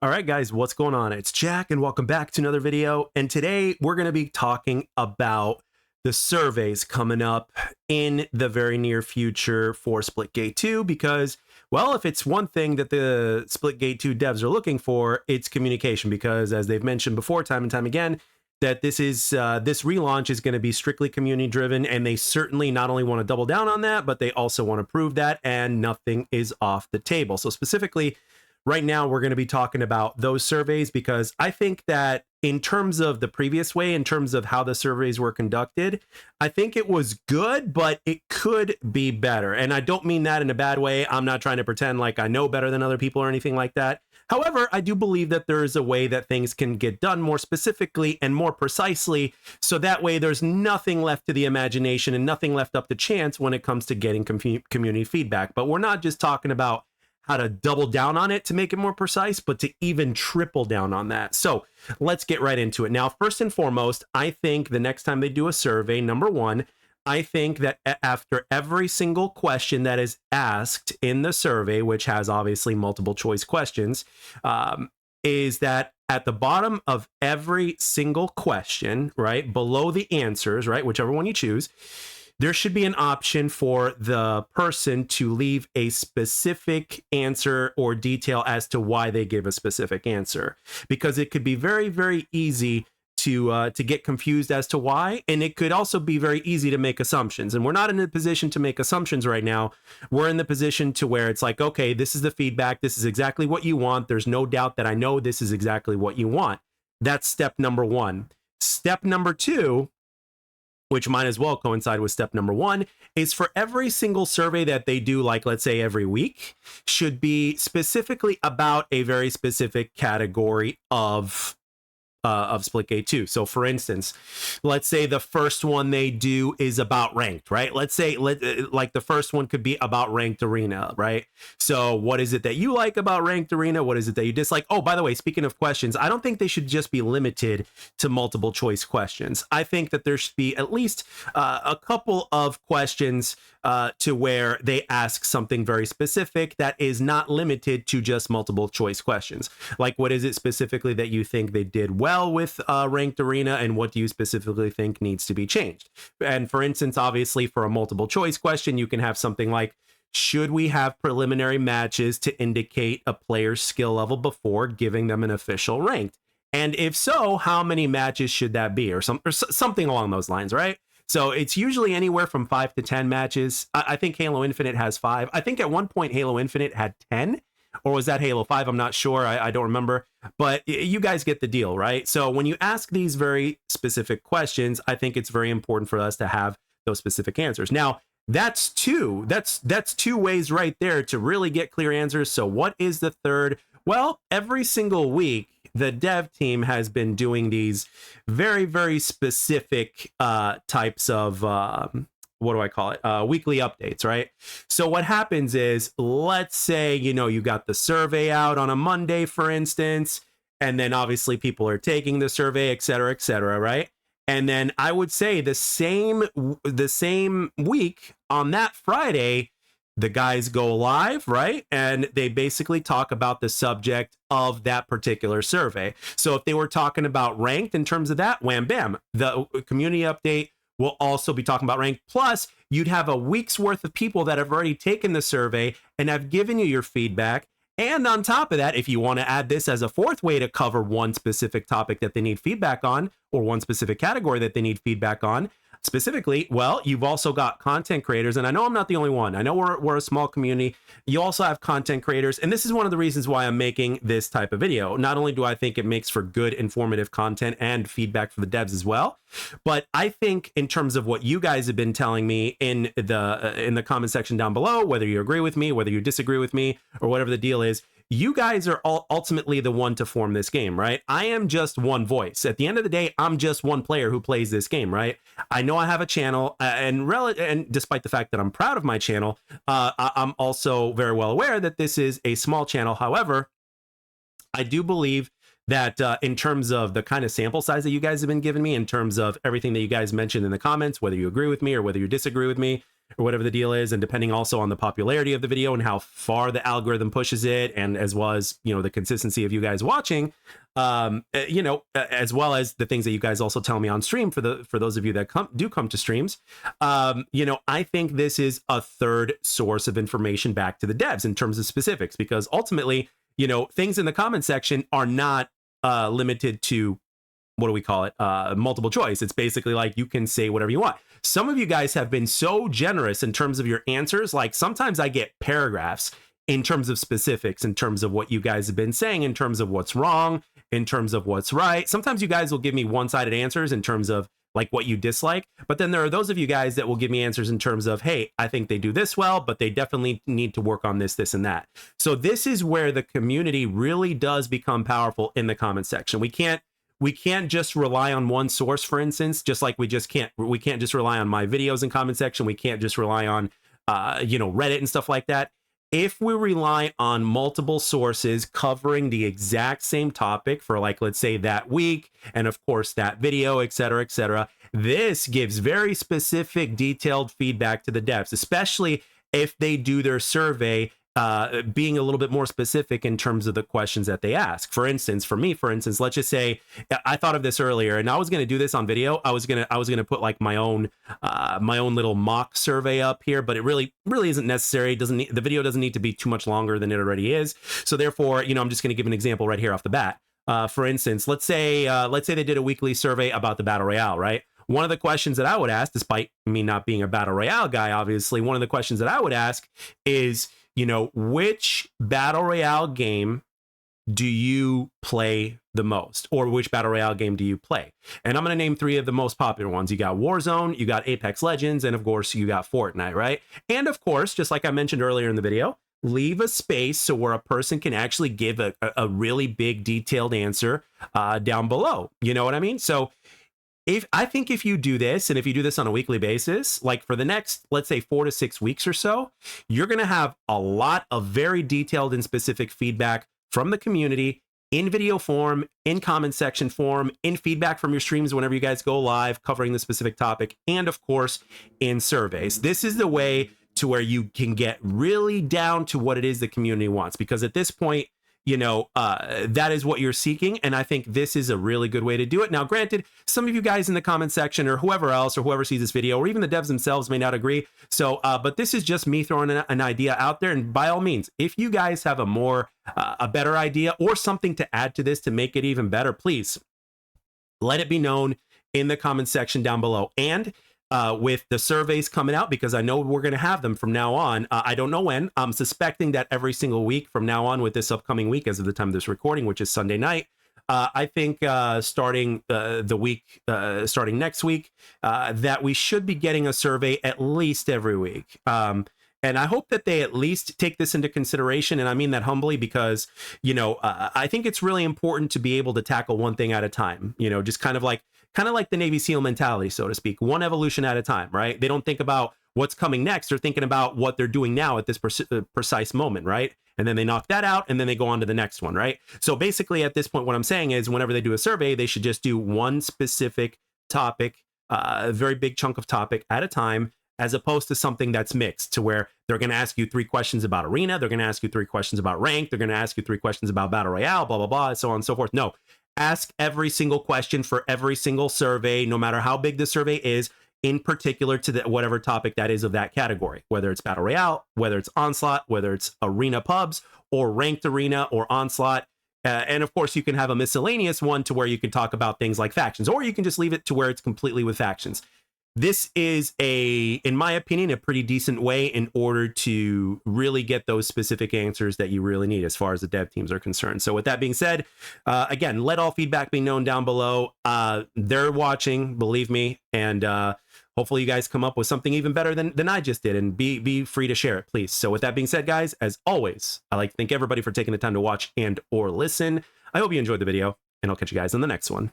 All right, guys, what's going on? It's Jack, and welcome back to another video. And today we're going to be talking about the surveys coming up in the very near future for Splitgate 2 because, well, if it's one thing that the Splitgate 2 devs are looking for, it's communication. Because as they've mentioned before, time and time again, that this relaunch is going to be strictly community driven, and they certainly not only want to double down on that, but they also want to prove that, and nothing is off the table. So specifically, right now, we're going to be talking about those surveys because I think that in terms of the previous way, in terms of how the surveys were conducted, I think it was good, but it could be better. And I don't mean that in a bad way. I'm not trying to pretend like I know better than other people or anything like that. However, I do believe that there is a way that things can get done more specifically and more precisely. So that way there's nothing left to the imagination and nothing left up to chance when it comes to getting community feedback. But we're not just talking about how to double down on it to make it more precise, but to even triple down on that. So let's get right into it. Now, first and foremost, I think the next time they do a survey, number one, I think that after every single question that is asked in the survey, which has obviously multiple choice questions, is that at the bottom of every single question, right, below the answers, right, whichever one you choose, there should be an option for the person to leave a specific answer or detail as to why they give a specific answer, because it could be very, very easy to get confused as to why, and it could also be very easy to make assumptions. And we're not in a position to make assumptions right now. We're in the position to where it's like, okay, this is the feedback. This is exactly what you want. There's no doubt that I know this is exactly what you want. That's step number one. Step number two, which might as well coincide with step number one, is for every single survey that they do, like let's say every week, should be specifically about a very specific category of Splitgate 2. So for instance, let's say the first one they do is about ranked, right? Let's say like the first one could be about ranked arena, right? So what is it that you like about ranked arena? What is it that you dislike? Oh, by the way, speaking of questions, I don't think they should just be limited to multiple choice questions. I think that there should be at least a couple of questions to where they ask something very specific that is not limited to just multiple choice questions. Like, what is it specifically that you think they did well with ranked arena, and what do you specifically think needs to be changed? And for instance, obviously for a multiple choice question, you can have something like, should we have preliminary matches to indicate a player's skill level before giving them an official ranked? And if so, how many matches should that be? Or something along those lines, right? So it's usually anywhere from 5 to 10 matches. I think Halo Infinite has 5. I think at one point Halo Infinite had 10. Or was that Halo 5? I'm not sure. I don't remember. But you guys get the deal, right? So when you ask these very specific questions, I think it's very important for us to have those specific answers. Now, that's two ways right there to really get clear answers. So what is the third? Well, every single week, the dev team has been doing these very, very specific types of what do I call it? Weekly updates, right? So what happens is, let's say, you got the survey out on a Monday, for instance, and then obviously people are taking the survey, et cetera, right? And then I would say the same week on that Friday, the guys go live, right? And they basically talk about the subject of that particular survey. So if they were talking about ranked in terms of that, wham, bam, the community update will also be talking about ranked. Plus, you'd have a week's worth of people that have already taken the survey and have given you your feedback. And on top of that, if you want to add this as a fourth way to cover one specific topic that they need feedback on, or one specific category that they need feedback on, specifically, well, you've also got content creators, and I know I'm not the only one. I know we're a small community. You also have content creators, and this is one of the reasons why I'm making this type of video. Not only do I think it makes for good, informative content and feedback for the devs as well, but I think in terms of what you guys have been telling me in the comment section down below, whether you agree with me, whether you disagree with me, or whatever the deal is, you guys are all ultimately the one to form this game, right? I am just one voice. At the end of the day, I'm just one player who plays this game, right? I know I have a channel, and despite the fact that I'm proud of my channel, I'm also very well aware that this is a small channel. However, I do believe that in terms of the kind of sample size that you guys have been giving me, in terms of everything that you guys mentioned in the comments, whether you agree with me or whether you disagree with me, or whatever the deal is, and depending also on the popularity of the video and how far the algorithm pushes it, and as well as, you know, the consistency of you guys watching, you know, as well as the things that you guys also tell me on stream for those of you that do come to streams, you know, I think this is a third source of information back to the devs in terms of specifics, because ultimately, you know, things in the comment section are not limited to, what do we call it? Multiple choice. It's basically like you can say whatever you want. Some of you guys have been so generous in terms of your answers. Like sometimes I get paragraphs in terms of specifics, in terms of what you guys have been saying, in terms of what's wrong, in terms of what's right. Sometimes you guys will give me one-sided answers in terms of like what you dislike. But then there are those of you guys that will give me answers in terms of, hey, I think they do this well, but they definitely need to work on this, this, and that. So this is where the community really does become powerful in the comment section. We can't just rely on one source, for instance, just like we can't just rely on my videos and comment section. We can't just rely on, you know, Reddit and stuff like that. If we rely on multiple sources covering the exact same topic for, like, let's say that week, and of course that video, etc., this gives very specific, detailed feedback to the devs, especially if they do their survey, being a little bit more specific in terms of the questions that they ask. For instance, for me, let's just say I thought of this earlier, and I was going to do this on video. I was going to put like my own little mock survey up here, but it really isn't necessary. The video doesn't need to be too much longer than it already is. So therefore, you know, I'm just going to give an example right here off the bat. For instance, let's say they did a weekly survey about the Battle Royale, right? One of the questions that I would ask, despite me not being a Battle Royale guy, obviously, one of the questions that I would ask is, you know, which Battle Royale game do you play the most? Or which Battle Royale game do you play? And I'm going to name 3 of the most popular ones. You got Warzone, you got Apex Legends, and of course, you got Fortnite, right? And of course, just like I mentioned earlier in the video, leave a space so where a person can actually give a really big detailed answer down below. You know what I mean? So I think if you do this, and if you do this on a weekly basis, like for the next, let's say 4 to 6 weeks or so, you're going to have a lot of very detailed and specific feedback from the community in video form, in comment section form, in feedback from your streams whenever you guys go live covering the specific topic, and of course, in surveys. This is the way to where you can get really down to what it is the community wants, because at this point, you know, that is what you're seeking. And I think this is a really good way to do it. Now, granted, some of you guys in the comment section or whoever else or whoever sees this video or even the devs themselves may not agree. So, but this is just me throwing an idea out there. And by all means, if you guys have a better idea or something to add to this to make it even better, please let it be known in the comment section down below. And with the surveys coming out, because I know we're going to have them from now on. I don't know when. I'm suspecting that every single week from now on with this upcoming week, as of the time of this recording, which is Sunday night. I think starting starting next week, that we should be getting a survey at least every week. And I hope that they at least take this into consideration. And I mean that humbly, because, you know, I think it's really important to be able to tackle one thing at a time, you know, just kind of like the Navy SEAL mentality, so to speak, one evolution at a time, right? They don't think about what's coming next. They're thinking about what they're doing now at this precise moment, right? And then they knock that out and then they go on to the next one, right? So basically at this point, what I'm saying is whenever they do a survey, they should just do one specific topic, a very big chunk of topic at a time, as opposed to something that's mixed, to where they're going to ask you 3 questions about arena, they're going to ask you 3 questions about rank, they're going to ask you 3 questions about battle royale, blah, blah, blah, so on and so forth. No, ask every single question for every single survey, no matter how big the survey is, in particular to whatever topic that is of that category, whether it's battle royale, whether it's onslaught, whether it's arena pubs, or ranked arena, or onslaught. And of course, you can have a miscellaneous one to where you can talk about things like factions, or you can just leave it to where it's completely with factions. This is in my opinion, a pretty decent way in order to really get those specific answers that you really need as far as the dev teams are concerned. So with that being said, again, let all feedback be known down below. They're watching, believe me, and hopefully you guys come up with something even better than I just did, and be free to share it, please. So with that being said, guys, as always, I'd like to thank everybody for taking the time to watch and or listen. I hope you enjoyed the video, and I'll catch you guys in the next one.